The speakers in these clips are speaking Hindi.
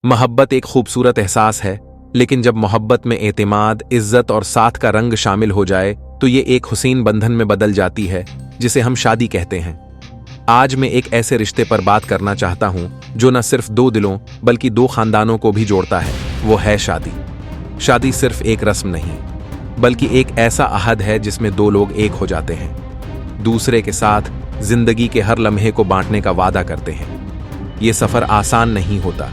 मोहब्बत एक खूबसूरत एहसास है, लेकिन जब मोहब्बत में एतमाद, इज्जत और साथ का रंग शामिल हो जाए तो ये एक हुसीन बंधन में बदल जाती है जिसे हम शादी कहते हैं। आज मैं एक ऐसे रिश्ते पर बात करना चाहता हूं जो न सिर्फ दो दिलों बल्कि दो खानदानों को भी जोड़ता है, वो है शादी। शादी सिर्फ एक रस्म नहीं, बल्कि एक ऐसा अहद है जिसमें दो लोग एक हो जाते हैं, दूसरे के साथ जिंदगी के हर लम्हे को बांटने का वादा करते हैं। ये सफर आसान नहीं होता,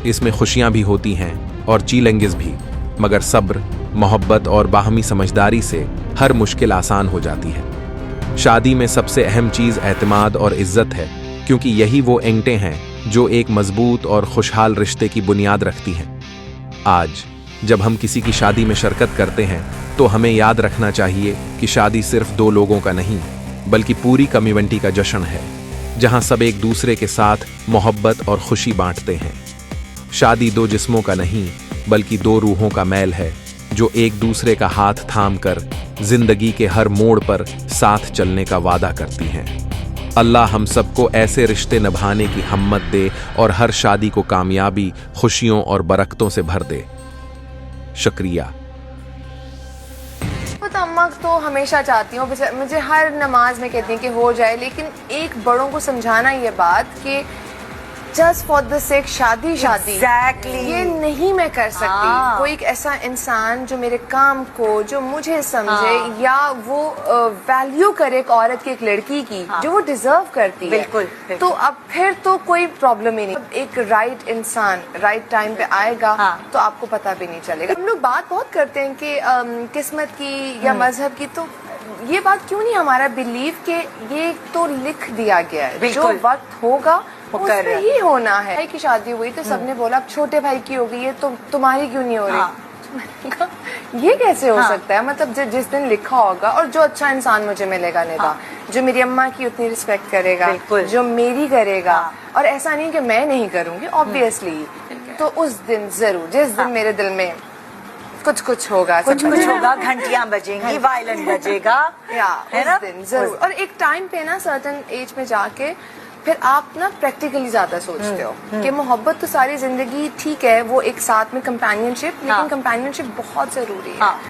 इसमें खुशियां भी होती हैं और चैलेंजेस भी, मगर सब्र, मोहब्बत और बाहमी समझदारी से हर मुश्किल आसान हो जाती है। शादी में सबसे अहम चीज एतमाद और इज्जत है, क्योंकि यही वो एंगटें हैं जो एक मजबूत और खुशहाल रिश्ते की बुनियाद रखती हैं। आज जब हम किसी की शादी में शिरकत करते हैं तो हमें याद रखना चाहिए कि शादी सिर्फ दो लोगों का नहीं, बल्कि पूरी कम्युनिटी का जश्न है, जहां सब एक दूसरे के साथ मोहब्बत और खुशी बांटते हैं। शादी दो जिस्मों का नहीं, बल्कि दो रूहों का मेल है जो एक दूसरे का हाथ थाम कर जिंदगी के हर मोड़ पर साथ चलने का वादा करती हैं। अल्लाह हम सबको ऐसे रिश्ते निभाने की हिम्मत दे और हर शादी को कामयाबी, खुशियों और बरकतों से भर दे। शुक्रिया। अम्मा तो हमेशा चाहती हूँ, मुझे हर नमाज में कहती हैं कि हो जाए, लेकिन एक बड़ों को समझाना ये बात कि जस्ट फॉर द सेक शादी Exactly. ये नहीं मैं कर सकती। कोई एक ऐसा इंसान जो मेरे काम को, जो मुझे समझे या वो वैल्यू करे एक औरत की, एक लड़की की, जो वो डिजर्व करती है। बिल्कुल। तो अब फिर तो कोई प्रॉब्लम ही नहीं। एक राइट इंसान राइट टाइम पे आएगा तो आपको पता भी नहीं चलेगा। हम लोग बात बहुत करते हैं कि किस्मत की या मजहब की, तो ये बात क्यों नहीं हमारा बिलीव के ये तो लिख दिया गया है, जो वक्त होगा उसमें ही होना है। भाई की शादी हुई तो सबने बोला अब छोटे भाई की होगी, ये तो तुम्हारी क्यों नहीं हो रही? ये कैसे हो सकता है? मतलब जिस दिन लिखा होगा, और जो अच्छा इंसान मुझे मिलेगा निदा, जो मेरी अम्मा की उतनी रिस्पेक्ट करेगा, जो मेरी करेगा, और ऐसा नहीं कि मैं नहीं करूंगी ऑब्वियसली, तो उस दिन जरूर, जिस दिन मेरे दिल में कुछ होगा, घंटियां बजेंगी, वायलिन बजेगा, उस दिन जरूर। और एक टाइम पे ना सर्टेन एज पे जाके फिर आप ना प्रैक्टिकली ज्यादा सोचते हो कि मोहब्बत तो सारी जिंदगी ठीक है, वो एक साथ में कंपेनियनशिप, लेकिन कंपेनियनशिप बहुत जरूरी है।